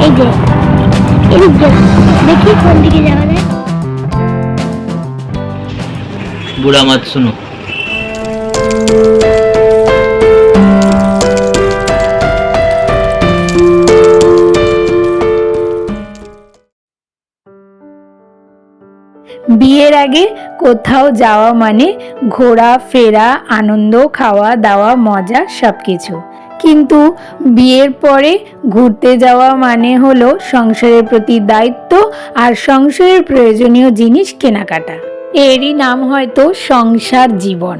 এই যে এদিক দিয়ে দেখি কোন দিকে যাওয়া যায়। बुरा मत सुनो। বিয়ের আগে কোথাও যাওয়া মানে ঘোরা ফেরা, আনন্দ, খাওয়া দাওয়া, মজা সবকিছু। কিন্তু বিয়ের পরে ঘুরতে যাওয়া মানে হলো সংসারের প্রতি দায়িত্ব আর সংসারের প্রয়োজনীয় জিনিস কেনাকাটা। এরই নাম হয়তো সংসার জীবন।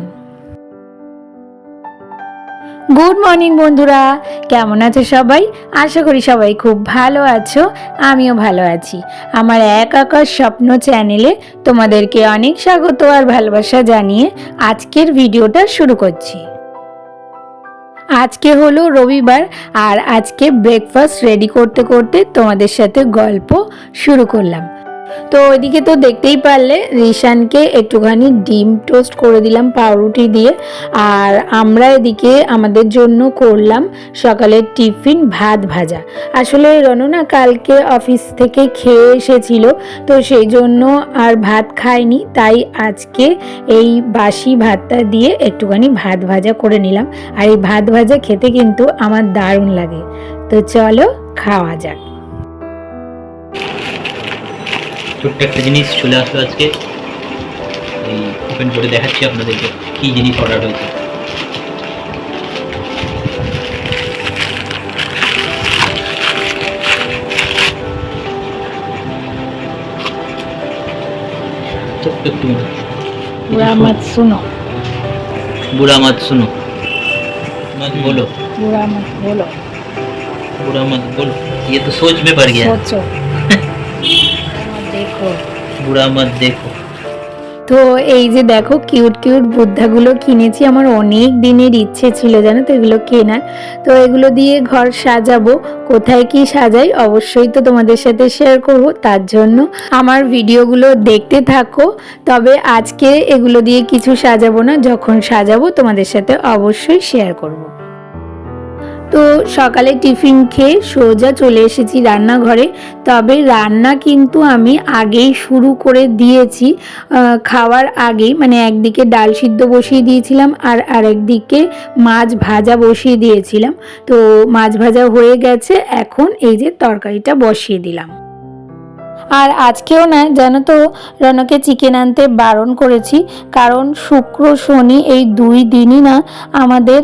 গুড মর্নিং বন্ধুরা, কেমন আছো সবাই? আশা করি সবাই খুব ভালো আছো, আমিও ভালো আছি। আমার এক আকাশ স্বপ্ন চ্যানেলে তোমাদেরকে অনেক স্বাগত আর ভালোবাসা জানিয়ে আজকের ভিডিওটা শুরু করছি। আজকে হলো রবিবার আর আজকে ব্রেকফাস্ট রেডি করতে করতে তোমাদের সাথে গল্প শুরু করলাম। তো ওইদিকে তো দেখতেই পারলে রিশানকে একটুখানি ডিম টোস্ট করে দিলাম পাউরুটি দিয়ে, আর আমরা এদিকে আমাদের জন্য করলাম সকালের টিফিন ভাত ভাজা। আসলে রনু না কালকে অফিস থেকে খেয়ে এসেছিল, তো সেই জন্য আর ভাত খায়নি, তাই আজকে এই বাসি ভাতটা দিয়ে একটুখানি ভাত ভাজা করে নিলাম। আর এই ভাত ভাজা খেতে কিন্তু আমার দারুণ লাগে। তো চলো খাওয়া যাক। ছোট্ট একটা জিনিস চলে আসলো আজকে, এই ওপেন করে দেখাচ্ছি আপনাদেরকে কি জিনিস অর্ডার হয়েছে। ছোট্ট একটু बुरा मत सुनो, बुरा मत सुनो, मत बोलो, बुरा मत बोलो, बुरा मत बोलो, ये तो सोच में पड़ गया। सोचो देखो। बुरा मत देखो। তো এই যে দেখো কিউট কিউট বুদ্ধাগুলো কিনেছি, আমার অনেক দিনের ইচ্ছে ছিল জানো তো এগুলো কেনার। তো এগুলো দিয়ে ঘর সাজাবো, কোথায় কি সাজাই অবশ্যই তো তোমাদের সাথে শেয়ার করব, তার জন্য আমার ভিডিওগুলো দেখতে থাকো। তবে আজকে এগুলো দিয়ে কিছু সাজাবো না, যখন সাজাবো তোমাদের সাথে অবশ্যই শেয়ার করব। তো সকালে টিফিন খেয়ে সোজা চলে এসেছি রান্নাঘরে। তবে রান্না কিন্তু আমি আগেই শুরু করে দিয়েছি, খাওয়ার আগেই, মানে একদিকে ডাল সিদ্ধ বসিয়ে দিয়েছিলাম আর আরেকদিকে মাছ ভাজা বসিয়ে দিয়েছিলাম। তো মাছ ভাজা হয়ে গেছে, এখন এই যে তরকারিটা বসিয়ে দিলাম। আর আজকেও না জানো তো রনকে চিকেন আনতে বারণ করেছি, কারণ শুক্র শনি এই 2 দিনই না আমাদের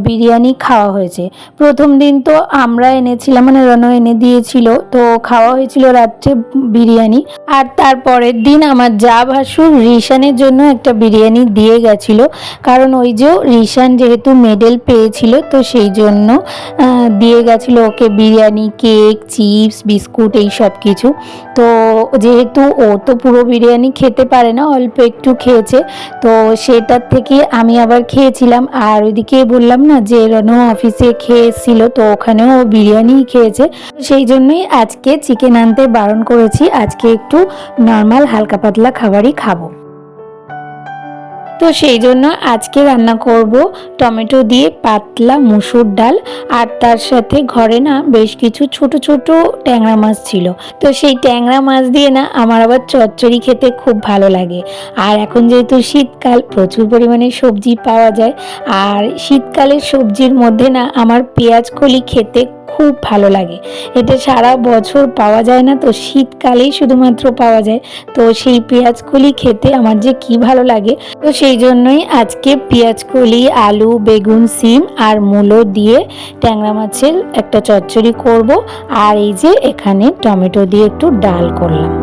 বিরিয়ানি খাওয়া হয়েছে। প্রথম দিন তো আমরা এনেছিলাম, মানে রন এনে দিয়েছিল, তো খাওয়া হয়েছিল রাত্রে বিরিয়ানি। আর তারপরের দিন আমার যা ভাসুর রিশানের জন্য একটা বিরিয়ানি দিয়ে গেছিল, কারণ ওই যে রিশান যেহেতু মেডেল পেয়েছিল, তো সেই জন্য দিয়ে গেছিল ওকে বিরিয়ানি, কেক, চিপস, বিস্কুট এই সব কিছু। তো যেহেতু ও তো পুরো বিরিয়ানি খেতে পারে না, অল্প একটু খেয়েছে, তো সেটার থেকে আমি আবার খেয়েছিলাম। আর ওইদিকে বললাম না যে রনু অফিসে খেয়ে এসেছিল, তো ওখানেও ও বিরিয়ানি খেয়েছে, সেই জন্যই আজকে চিকেন আনতে বারণ করেছি। আজকে একটু নর্মাল হালকা পাতলা খাবারই খাবো। তো সেই জন্য আজকে রান্না করব টমেটো দিয়ে পাতলা মুসুর ডাল, আর তার সাথে ঘরে না বেশ কিছু ছোট ছোট ট্যাংরা মাছ ছিল, তো সেই ট্যাংরা মাছ দিয়ে না আমার আবার চচ্চড়ি খেতে খুব ভালো লাগে। আর এখন যেহেতু শীতকাল, প্রচুর পরিমাণে সবজি পাওয়া যায়, আর শীতকালের সবজির মধ্যে না আমার পেঁয়াজ কলি খেতে খুব ভালো লাগে। এটা সারা বছর পাওয়া যায় না, তো শীতকালেই শুধুমাত্র পাওয়া যায়। তো সেই পেঁয়াজ কলি খেতে আমার যে কি ভালো লাগে, তো সেই জন্যই আজকে পেঁয়াজ কলি, আলু, বেগুন, সিম আর মূলো দিয়ে ট্যাংরা মাছের একটা চচ্চড়ি করব। আর এই যে এখানে টমেটো দিয়ে একটু ডাল করলাম।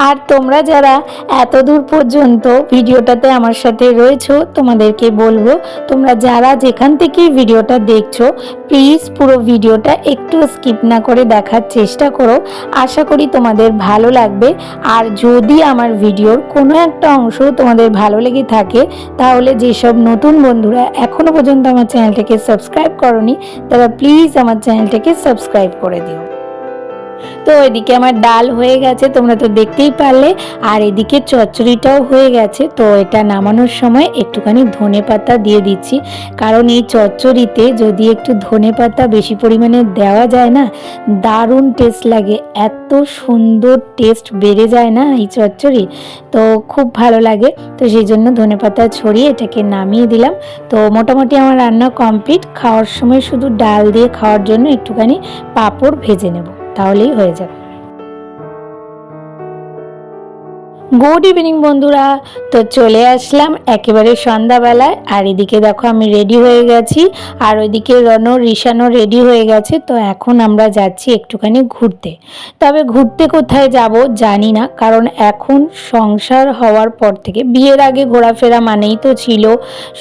আর তোমরা যারা এত দূর পর্যন্ত ভিডিওটাতে আমার সাথে রয়েছো, তোমাদেরকে বলবো তোমরা যারা যেখান থেকে ভিডিওটা দেখছো, প্লিজ পুরো ভিডিওটা একটু স্কিপ না করে দেখার চেষ্টা করো। আশা করি তোমাদের ভালো লাগবে। আর যদি আমার ভিডিওর কোনো একটা অংশ তোমাদের ভালো লেগে থাকে, তাহলে যেসব নতুন বন্ধুরা এখনো পর্যন্ত আমার চ্যানেলটাকে সাবস্ক্রাইব করোনি, তারা প্লিজ আমার চ্যানেলটাকে সাবস্ক্রাইব করে দিও। তো এদিকে আমার ডাল হয়ে গেছে, তোমরা তো দেখতেই পারলে, আর এদিকে চচ্চড়িটাও হয়ে গেছে। তো এটা নামানোর সময় একটুখানি ধনেপাতা দিয়ে দিচ্ছি, কারণ এই চচ্চড়িতে যদি একটু ধনেপাতা বেশি পরিমাণে দেওয়া যায় না, দারুণ টেস্ট লাগে, এত সুন্দর টেস্ট বেড়ে যায় না এই চচ্চড়ি, তো খুব ভালো লাগে। তো সেই জন্য ধনেপাতা ছড়িয়ে এটাকে নামিয়ে দিলাম। তো মোটামুটি আমার রান্না কমপ্লিট, খাওয়ার সময় শুধু ডাল দিয়ে খাওয়ার জন্য একটুখানি পাঁপড় ভেজে নেব, তাহলেই হয়ে যাবে। গুড ইভিনিং বন্ধুরা, তো চলে আসলাম একেবারে সন্ধ্যাবেলায়। আর এদিকে দেখো আমি রেডি হয়ে গেছি, আর ওইদিকে ঋষানও রেডি হয়ে গেছে। তো এখন আমরা যাচ্ছি একটুখানি ঘুরতে। তবে ঘুরতে কোথায় যাব জানি না, কারণ এখন সংসার হওয়ার পর থেকে, বিয়ের আগে ঘোরাফেরা মানেই তো ছিল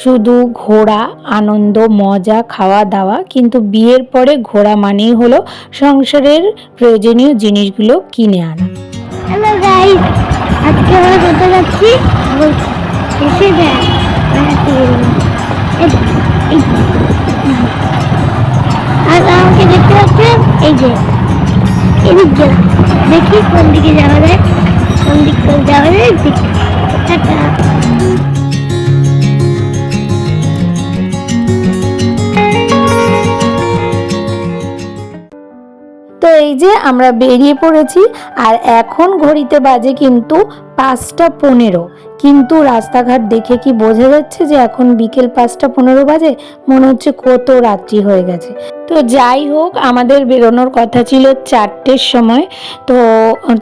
শুধু ঘোরা, আনন্দ, মজা, খাওয়া দাওয়া, কিন্তু বিয়ের পরে ঘোরা মানেই হলো সংসারের প্রয়োজনীয় জিনিসগুলো কিনে আনা। হ্যালো গাইস, আজকে আমরা কোথায় যাচ্ছি এসে দেখ। আর আমাকে দেখতে পাচ্ছেন, এই যে এদিক গেলাম, দেখি কোন দিকে যাওয়া যায়, কোন দিক করে যাওয়া যায়। টাটা। তো এই যে আমরা বেরিয়ে পড়েছি, আর এখন ঘড়িতে বাজে কিন্তু 5টা 15, কিন্তু রাস্তাঘাট দেখে কি বোঝা যাচ্ছে যে এখন বিকেল 5টা 15 বাজে? মনে হচ্ছে কত রাত্রি হয়ে গেছে। তো যাই হোক, আমাদের বেরোনোর কথা ছিল 4টের সময়, তো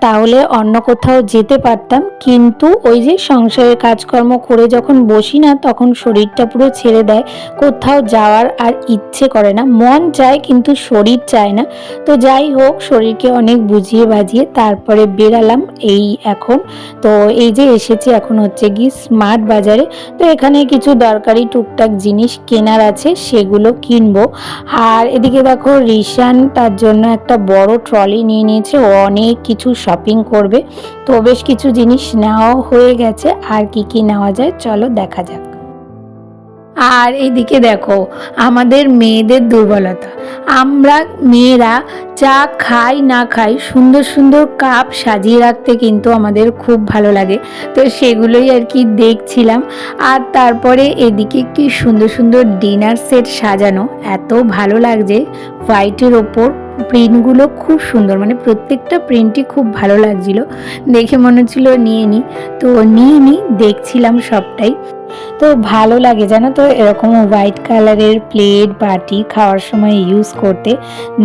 তাহলে অন্য কোথাও যেতে পারতাম, কিন্তু ওই যে সংসারের কাজকর্ম করে যখন বসি না, তখন শরীরটা পুরো ছেড়ে দেয়, কোথাও যাওয়ার আর ইচ্ছে করে না, মন চায় কিন্তু শরীর চায় না। তো যাই হোক, শরীরকে অনেক বুঝিয়ে বাজিয়ে তারপরে বেরালাম এই এখন। তো এই যে এসেছি এখন হচ্ছে কি স্মার্ট বাজারে। তো এখানে কিছু দরকারি টুকটাক জিনিস কেনার আছে, সেগুলো কিনবো। আর এদিকে দেখো ঋষান তার জন্য একটা বড় ট্রলি নিয়ে নিয়েছে, ও অনেক কিছু শপিং করবে। তো বেশ কিছু জিনিস নেওয়া হয়ে গেছে, আর কি কি নেওয়া যায় চলো দেখা যাক। আর এইদিকে দেখো আমাদের মেয়েদের দুর্বলতা, আমরা মেয়েরা চা খাই না খাই, সুন্দর সুন্দর কাপ সাজিয়ে রাখতে কিন্তু আমাদের খুব ভালো লাগে। তো সেগুলোই আর কি দেখছিলাম। আর তারপরে এদিকে কি সুন্দর সুন্দর ডিনার সেট সাজানো, এত ভালো লাগছে, হোয়াইটের ওপর প্রিন্টগুলো খুব সুন্দর, মানে প্রত্যেকটা প্রিন্টই খুব ভালো লাগছিল, দেখে মনে হচ্ছিল নিয়ে নিই। তো নিয়ে দেখছিলাম সবটাই। তো ভালো লাগে জানো তো, এরকম হোয়াইট কালারের প্লেট বাটি খাওয়ার সময় ইউজ করতে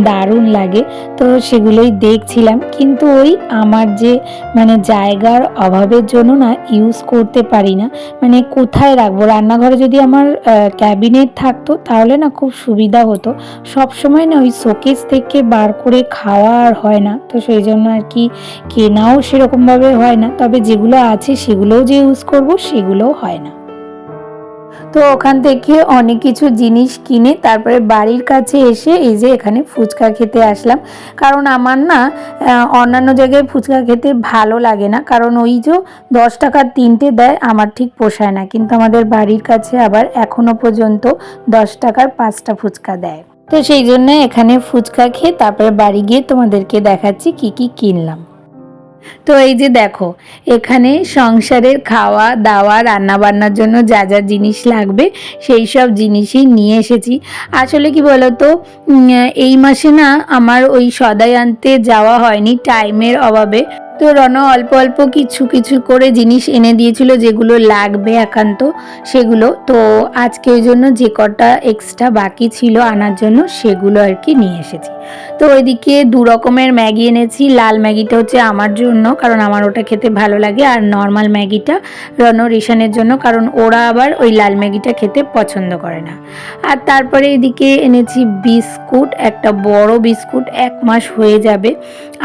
দারুণ লাগে। তো সেগুলোই দেখছিলাম, কিন্তু ওই আমার যে মানে জায়গার অভাবের জন্য না ইউজ করতে পারি না, মানে কোথায় রাখবো। রান্নাঘরে যদি আমার ক্যাবিনেট থাকতো তাহলে না খুব সুবিধা হতো, সব সময় না ওই শোকেস থেকে বার করে খাওয়া আর হয় না, তো সেই জন্য আর কি কেনাও সেরকমভাবে হয় না। তবে যেগুলো আছে সেগুলোও যে ইউজ করব সেগুলোও হয় না। তো ওখান থেকে অনেক কিছু জিনিস কিনে তারপরে বাড়ির কাছে এসে এই যে এখানে ফুচকা খেতে আসলাম, কারণ আমার না অন্যান্য জায়গায় ফুচকা খেতে ভালো লাগে না, কারণ ওই যে 10 টাকার 3টে দেয়, আমার ঠিক পোষায় না। কিন্তু আমাদের বাড়ির কাছে আবার এখনো পর্যন্ত 10 টাকার 5টা ফুচকা দেয়। তো সেই জন্য এখানে ফুচকা খেয়ে তারপরে বাড়ি গিয়ে তোমাদেরকে দেখাচ্ছি কি কি কিনলাম। তো এই যে দেখো এখানে সংসারের খাওয়া দাওয়া রান্না বান্নার জন্য যা যা জিনিস লাগবে সেই সব জিনিসই নিয়ে এসেছি। আসলে কি বলতো, এই মাসে না আমার ওই সদাই আনতে যাওয়া হয়নি টাইমের অভাবে। তো রণ অল্প অল্প কিছু কিছু করে জিনিস এনে দিয়েছিল যেগুলো লাগবে একান্ত, সেগুলো তো আজকে ওই জন্য যে কটা এক্সট্রা বাকি ছিল আনার জন্য সেগুলো আর কি নিয়ে এসেছি। তো ওইদিকে 2 রকমের ম্যাগি এনেছি। লাল ম্যাগিটা হচ্ছে আমার জন্য, কারণ আমার ওটা খেতে ভালো লাগে, আর নর্মাল ম্যাগিটা রণ ঋষানের জন্য, কারণ ওরা আবার ওই লাল ম্যাগিটা খেতে পছন্দ করে না। আর তারপরে এদিকে এনেছি বিস্কুট, একটা বড় বিস্কুট 1 মাস হয়ে যাবে।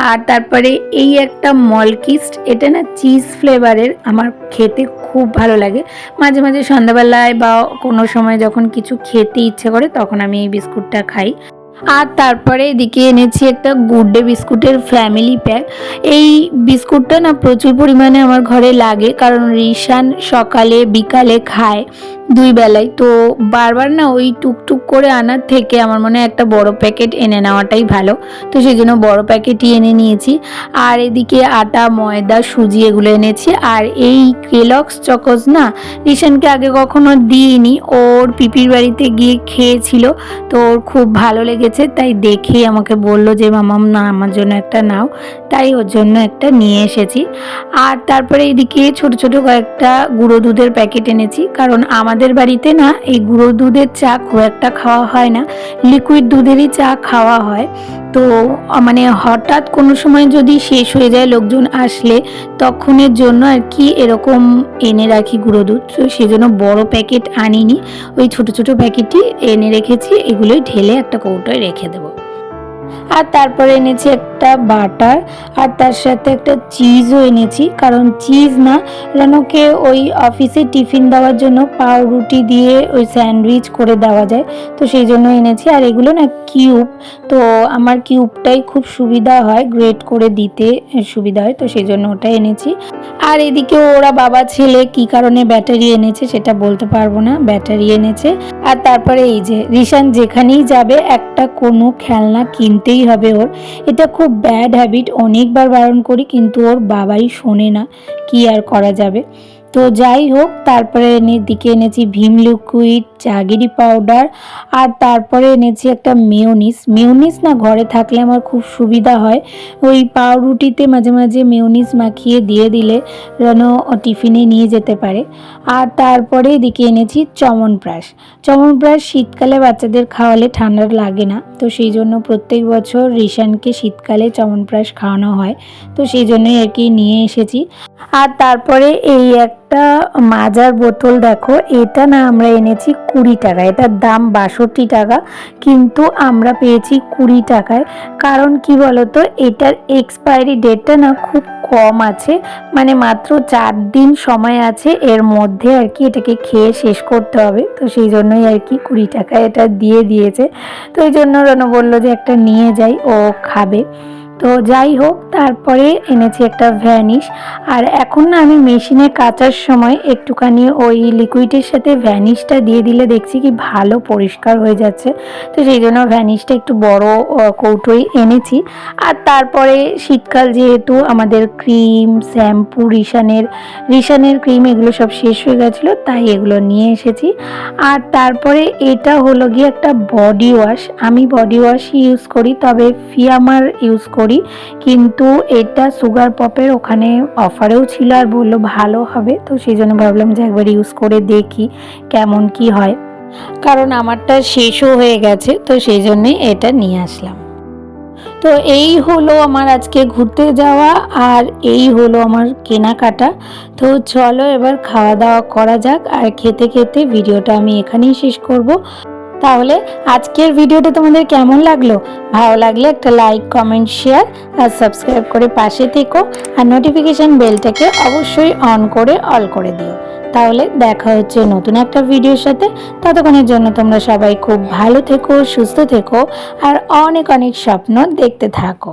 আর তারপরে এই একটা মলকিস্ট, এটা না চিজ ফ্লেভারের, আমার খেতে খুব ভালো লাগে। মাঝে মাঝে সন্ধ্যাবেলায় বা কোনো সময় যখন কিছু খেতে ইচ্ছে করে তখন আমি এই বিস্কুটটা খাই। আর তারপরে এদিকে এনেছি একটা গুড ডে বিস্কুটের ফ্যামিলি প্যাক। এই বিস্কুটটা না প্রচুর পরিমাণে আমার ঘরে লাগে, কারণ রিশান সকালে বিকালে খায় 2 বেলায়। তো বারবার না ওই টুকটুক করে আনার থেকে আমার মনে হয় একটা বড় প্যাকেট এনে নেওয়াটাই ভালো। তো সেই জন্য বড় প্যাকেটই এনে নিয়েছি। আর এদিকে আটা, ময়দা, সুজি এগুলো এনেছি। আর এই কেলগস চকোস না রিশানকে আগে কখনো দিইনি, ওর পিপির বাড়িতে গিয়ে খেয়েছিল, তো ওর খুব ভালো লেগেছে। তাই দেখেই আমাকে বললো যে মামাম না আমার জন্য একটা নাও, তাই ওর জন্য একটা নিয়ে এসেছি। আর তারপরে এইদিকে ছোট ছোট কয়েকটা গুঁড়ো দুধের প্যাকেট এনেছি, কারণ আমাদের বাড়িতে না এই গুঁড়ো দুধের চা খুব একটা খাওয়া হয় না, লিকুইড দুধেরই চা খাওয়া হয়। তো মানে হঠাৎ কোনো সময় যদি শেষ হয়ে যায় লোকজন আসলে, তখনের জন্য আর কি এরকম এনে রাখি গুঁড়ো দুধ। তো সেই জন্য বড় প্যাকেট আনিনি, ওই ছোট ছোট প্যাকেটই এনে রেখেছি, এগুলোই ঢেলে একটা কৌটোয় রেখে দেবো। আর তারপরে এনেছি একটা বাটার, আর তার সাথে একটা চিজও এনেছি, কারণ চিজ না রানোকে ওই অফিসে টিফিন দেওয়ার জন্য পাউরুটি দিয়ে ওই স্যান্ডউইচ করে দেওয়া যায়, তো সেই জন্য এনেছি। আর এগুলো না কিউব, তো আমার কিউবটাই খুব সুবিধা হয়, গ্রেট করে দিতে সুবিধা হয়, তো সেই জন্য ওটা এনেছি। আর এদিকে ওরা বাবা ছেলে কি কারণে ব্যাটারি এনেছে সেটা বলতে পারবো না, ব্যাটারি এনেছে। আর তারপরে এই যে রিশান যেখানেই যাবে একটা কোনো খেলনা কিনতেই হবে ওর, এটা খুব ব্যাড হ্যাবিট, অনেকবার বারণ করি কিন্তু ওর বাবাই শোনে না, কি আর করা যাবে। তো যাই হোক, তারপরে দিকে এনেছি ভিম লিকুইড, জাগিরি পাউডার, আর তারপরে এনেছি একটা মেয়োনিজ না ঘরে থাকলে আমার খুব সুবিধা হয়, ওই পাউরুটিতে মাঝে মাঝে মেয়োনিজ মাখিয়ে দিয়ে দিলে যেন টিফিনে নিয়ে যেতে পারে। আর তারপরে এদিকে এনেছি চমনপ্রাশ। শীতকালে বাচ্চাদের খাওয়ালে ঠান্ডা লাগে না, তো সেই জন্য প্রত্যেক বছর রিশানকে শীতকালে চমনপ্রাশ খাওয়ানো হয়, তো সেই জন্যই আর কি নিয়ে এসেছি। আর তারপরে এই একটা মাজার বোতল দেখো, এটা না আমরা এনেছি 20 টাকা, এটার দাম 62 টাকা, কিন্তু আমরা পেয়েছি 20 টাকায়। কারণ কি বলতো, এটার এক্সপায়ারি ডেটটা না খুব কম আছে, মানে মাত্র 4 দিন সময় আছে এর মধ্যে আর কি এটাকে খেয়ে শেষ করতে হবে, তো সেই জন্যই আর কি 20 টাকায় এটা দিয়ে দিয়েছে। তো এই জন্য রনো বললো যে একটা নিয়ে যাই, ও খাবে। তো যাই হোক, তারপরে এনেছি একটা ভ্যানিশ। আর এখন না আমি মেশিনে কাচার সময় একটুখানি ওই লিকুইডের সাথে ভ্যানিশটা দিয়ে দিলে দেখছি কি ভালো পরিষ্কার হয়ে যাচ্ছে, তো সেই জন্য ভ্যানিশটা একটু বড় কৌটোই এনেছি। আর তারপরে শীতকাল যেহেতু আমাদের ক্রিম, শ্যাম্পু, রিশানের ক্রিম এগুলো সব শেষ হয়ে গেছিলো, তাই এগুলো নিয়ে এসেছি। আর তারপরে এটা হলো গিয়ে একটা বডি ওয়াশ, আমি বডি ওয়াশই ইউজ করি, তবে ফিয়ামার ইউজ করি, কিন্তু এটা সুগার পপের ওখানে অফারেও ছিল আর বললো ভালো হবে, তো সেই জন্য ভাবলাম যে একবার ইউজ করে দেখি কেমন কি হয়, কারণ আমারটা শেষও হয়ে গেছে, তো সেই জন্যই এটা নিয়ে আসলাম। তো এই হলো আমার আজকে ঘুরতে যাওয়া, আর এই হলো আমার কেনাকাটা। তো চলো এবার খাওয়া দাওয়া করা যাক, আর খেতে খেতে ভিডিওটা আমি এখানেই শেষ করব। তাহলে আজকের ভিডিওটা তোমাদের কেমন লাগলো? ভালো লাগলে একটা লাইক, কমেন্ট, শেয়ার আর সাবস্ক্রাইব করে পাশে থেকো, আর নোটিফিকেশান বেলটাকে অবশ্যই অন করে অল করে দিও। তাহলে দেখা হচ্ছে নতুন একটা ভিডিওর সাথে, ততক্ষণের জন্য তোমরা সবাই খুব ভালো থেকো, সুস্থ থেকো, আর অনেক অনেক স্বপ্ন দেখতে থাকো।